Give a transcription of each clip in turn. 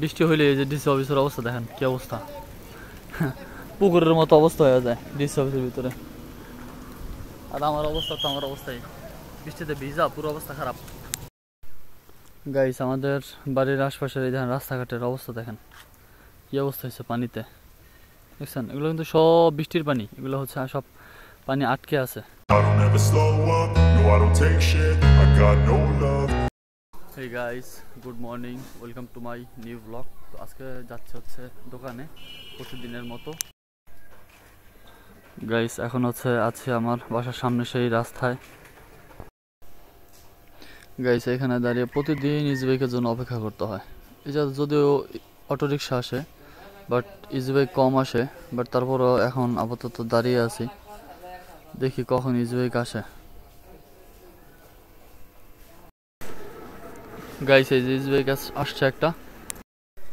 বৃষ্টি হইলে এই যে ডিসি অফিসের অবস্থা দেখেন কি অবস্থা, পুকুরের মতো অবস্থা হয়ে যায় ডিসি অফিসের ভিতরে। আর আমার অবস্থা তো আমার অবস্থাই, বৃষ্টিতে ভিজা, পুরো অবস্থা খারাপ। গাইস আমাদের বাড়ির আশপাশের এই দেখেন রাস্তাঘাটের অবস্থা দেখেন কি অবস্থা হয়েছে পানিতে, দেখছেন? এগুলো কিন্তু সব বৃষ্টির পানি, এগুলো হচ্ছে সব পানি আটকে আছে। Hey guys, good morning, welcome to my new vlog. তো আজকে যাচ্ছে হচ্ছে দোকানে প্রতিদিনের মতো। গাইস এখন হচ্ছে আছে আমার বাসার সামনে সেই রাস্তায়। গাইস এখানে দাঁড়িয়ে প্রতিদিন ইজি বাইকের জন্য অপেক্ষা করতে হয়। এই যদিও অটো রিক্সা আসে বাট ইজি বাইক কম আসে, বাট তারপরও এখন আপাতত দাঁড়িয়ে আছি, দেখি কখন ইজি বাইক আসে। গাইস এই যে ইজি বাইক আসছে একটা।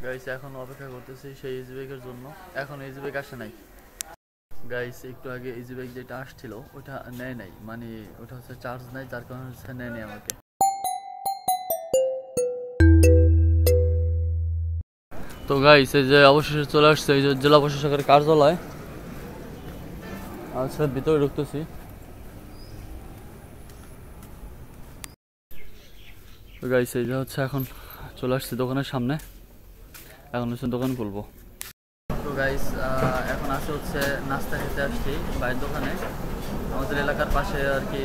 গাইস এখন অপেক্ষা করতেছি সেই ইজি বাইকের জন্য, এখন ইজি বাইক আসে নাই। গাইস একটু আগে ইজি বাইক যেটা আসছিল ওটা নেয় নাই, মানে ওটা হচ্ছে চার্জ নাই, যার কারণে হচ্ছে নেয় নাই আমাকে। তো গাইস এই যে অবশেষে চলে আসছে এই যে জেলা প্রশাসকের কার্যালয়, আচ্ছা ভিতরে ঢুকতেছি। তো গাইস এই যে হচ্ছে এখন চলে আসছি দোকানের সামনে, এখন হচ্ছে দোকান খুলবো। তো গাইস এখন আসে হচ্ছে নাস্তা খেতে আসছি ভাইয়ের দোকানে, আমাদের এলাকার পাশে আর কি,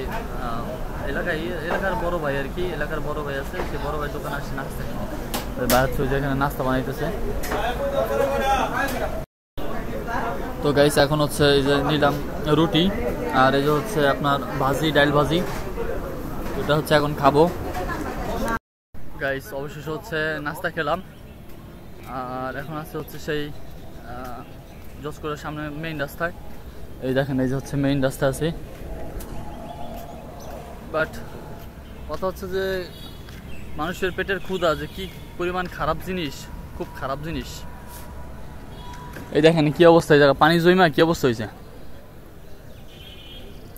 এলাকার বড় ভাই আর কি, এলাকার বড় ভাই আছে, সেই বড় ভাইয়ের দোকানে আসছে নাস্তা খেতে। ভাই হচ্ছে যেখানে নাস্তা বানাইতেছে। তো গাইস এখন হচ্ছে এই যে নিলাম রুটি, আর এই যে হচ্ছে আপনার ভাজি, ডাল ভাজি, এটা হচ্ছে এখন খাবো। গাইস অবশেষে হচ্ছে নাস্তা খেলাম, আর এখন আছে হচ্ছে সেই জসকোরের সামনে মেইন রাস্তায়, এই দেখেন এই যে হচ্ছে মেইন রাস্তা আছে। বাট কথা হচ্ছে যে মানুষের পেটের ক্ষুধা যে কি পরিমাণ খারাপ জিনিস, খুব খারাপ জিনিস। এই দেখেন কি অবস্থা, এই জায়গা পানি জমা কি অবস্থা হয়েছে।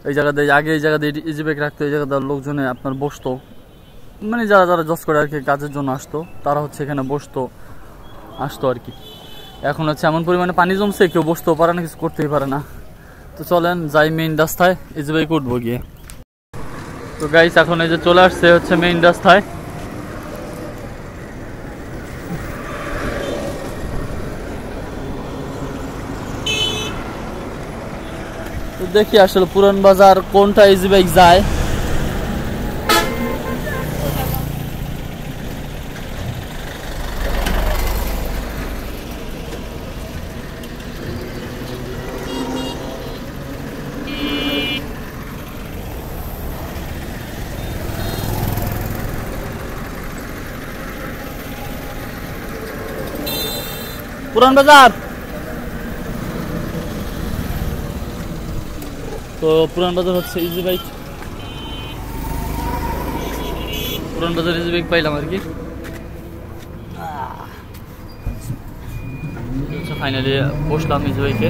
এই জায়গাতে আগে এই জায়গাতে ইজি বাইক রাখতো, এই জায়গাতে লোকজনে আপনার বসতো, মানে যারা যারা জজ করে আর কি কাজের জন্য আসতো তারা হচ্ছে এখানে আসতো আর কি। এখন হচ্ছে এমন পরিমাণে পানি জমছে কেউ বসতেও পারে না, কিছু করতেই পারে না। তো চলেন যাই মেইন রাস্তায়, ইজি বাইক উঠবো গিয়ে। তো গাইস এখন এই যে চলে আসছে হচ্ছে মেইন রাস্তায়। তো দেখি আসলে পুরান বাজার কোনটা ইজি বাইক যায়। পুরান বাজার, তো পুরান বাজার হচ্ছে ইজি বাইক, পুরান বাজার ইজি বাইক পাইলাম আর কি। ফাইনালি বসলাম ইজি বাইকে।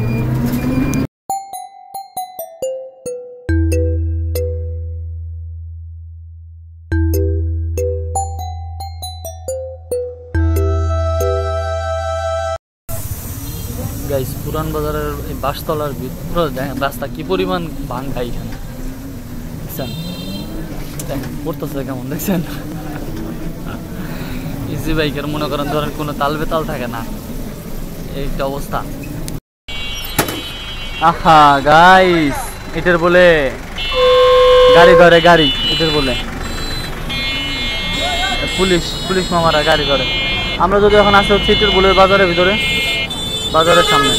গাইস পুরান বাজারের এই বাসতলার ভিতরে দেখেন রাস্তা কি পরিমাণ ভাঙা, এখানে দেখছেন, দেখেন পড়তেছে কেমন, দেখছেন? ইজি বাইকের মনে করেন ধরেন কোনো তাল বেতাল থাকে না, এইটা অবস্থা। আহা গাইস এটার বলে গাড়ি ধরে, গাড়ি এটার বলে পুলিশ মামারা গাড়ি ধরে। আমরা যদি এখন আসে হচ্ছে এটার বলে বাজারের ভিতরে, বাজারের সামনে।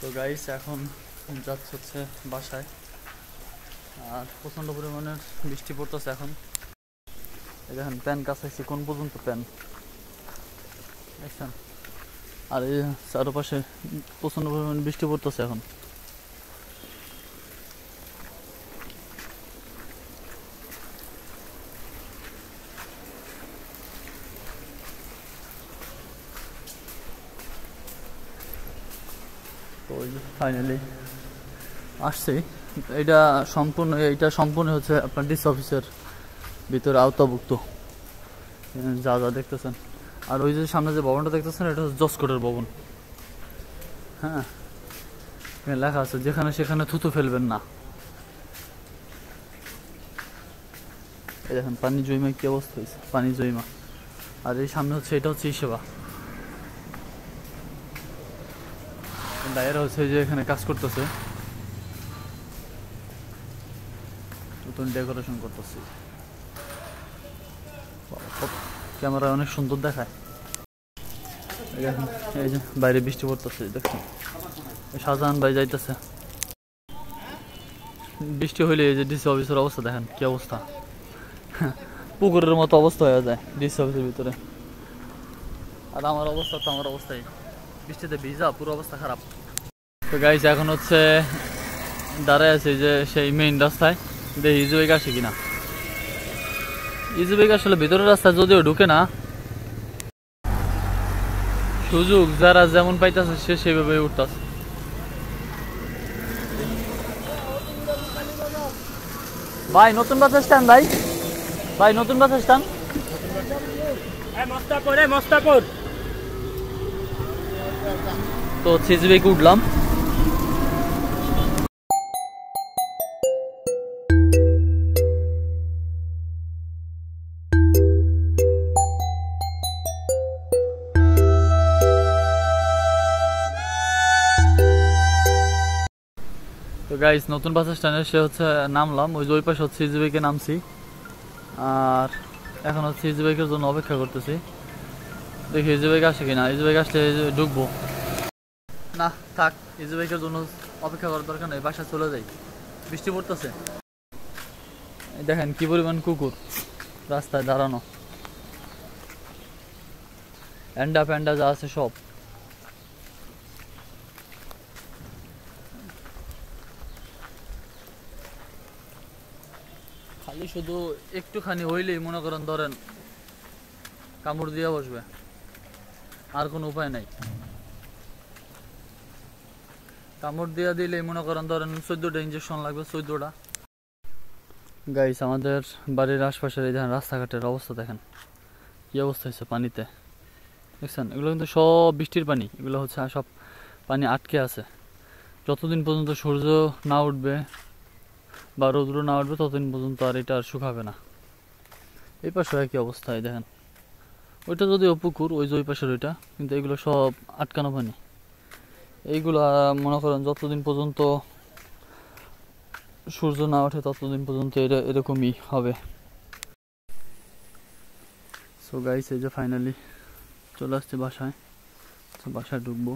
তো গাইস এখন যাচ্ছে হচ্ছে বাসায়, আর প্রচন্ড পরিমাণের বৃষ্টি পড়তেছে এখন। দেখেন প্যান কাছাইছি কোন পর্যন্ত প্যান, দেখছেন? আর এই চারপাশে প্রচন্ড পরিমাণে বৃষ্টি পড়তেছে এখন। তো ফাইনালি আসছে, এটা সম্পূর্ণ হচ্ছে আপনার ডিসি অফিসের ভিতরে আওতাভুক্ত যা যা দেখতেছেন। আর ওই যে সামনে যে ভবনটা দেখতেছেন এটা হচ্ছে জসকোটের ভবন। হ্যাঁ, এখানে লেখা আছে যেখানে সেখানে থুতু ফেলবেন না। এই দেখেন পানি জয়মা কি অবস্থা হয়েছে, পানি জয়মা। আর এই সামনে হচ্ছে এটা হচ্ছে সেবা ভাইয়েরা হচ্ছে যে এখানে কাজ করতেছে, নতুন ডেকোরেশন করতেছে। ক্যামেরা অনেক সুন্দর দেখায়। এই যে বাইরে বৃষ্টি পড়তেছে দেখুন, শাহজাহান ভাই যাইতেছে। বৃষ্টি হইলে এই যে ডিসি অফিসের অবস্থা দেখেন কি অবস্থা, পুকুরের মতো অবস্থা হয়ে যায় ডিসি অফিসের ভিতরে। আর আমার অবস্থা তো আমার অবস্থাই, বৃষ্টিতে ভিজা পুরো অবস্থা খারাপ। তো গাইস এখন হচ্ছে দাঁড়ায় আছে যে সেই মেইন রাস্তায়, দেখি ইজিবাইক আসে কিনা। ইজিবাইক আসলে ভিতরের রাস্তায় যদিও ঢুকে না, সুযোগ যারা যেমন পাইতেছে সে সেভাবে উঠতেছে। ভাই নতুন বাস স্ট্যান্ড, ভাই ভাই নতুন বাস স্ট্যান্ড মস্তাপুর। তো ইজিবাইকে উঠলাম। তো গাইস নতুন বাস স্ট্যান্ডে সে হচ্ছে নামলাম, ওই যে ওই পাশে হচ্ছে ইজিবাইকে নামছি। আর এখন হচ্ছে ইজিবাইকের জন্য অপেক্ষা করতেছি, দেখি ইজিবাইক আসে কিনা। ইজিবাইক আসলে ঢুকবো না, থাক ইজিবাইকের জন্য অপেক্ষা করার দরকার নেই, বাসায় চলে যাই। বৃষ্টি পড়তেছে, দেখেন কি পরিমাণ কুকুর রাস্তায় দাঁড়ানো, অ্যান্ডা ফ্যান্ডা যা আছে সব। খালি শুধু একটুখানি হইলেই মনে করেন ধরেন কামড় দিয়ে বসবে, আর কোনো উপায় নাই। কামড় দিয়ে দিলেই মনে করেন ধরেন 14টা ইঞ্জেকশন লাগবে, 14টা। গাইস আমাদের বাড়ির আশপাশের এই দেখেন রাস্তাঘাটের অবস্থা দেখেন কি অবস্থা হয়েছে পানিতে, দেখছেন? এগুলো কিন্তু সব বৃষ্টির পানি, এগুলো হচ্ছে সব পানি আটকে আছে। যতদিন পর্যন্ত সূর্য না উঠবে বা রৌদ্র না উঠবে ততদিন পর্যন্ত আর এটা আর শুকাবে না। এই পাশে একই অবস্থায় দেখেন, ওইটা যদিও পুকুর, ওই যে ওই পাশের ওইটা, কিন্তু এগুলো সব আটকানো পানি। এইগুলা মনে করেন যতদিন পর্যন্ত সূর্য না ওঠে ততদিন পর্যন্ত এরকমই হবে। সো গাইস এই যে ফাইনালি চলে আসছে বাসায়, বাসায় ঢুকবো।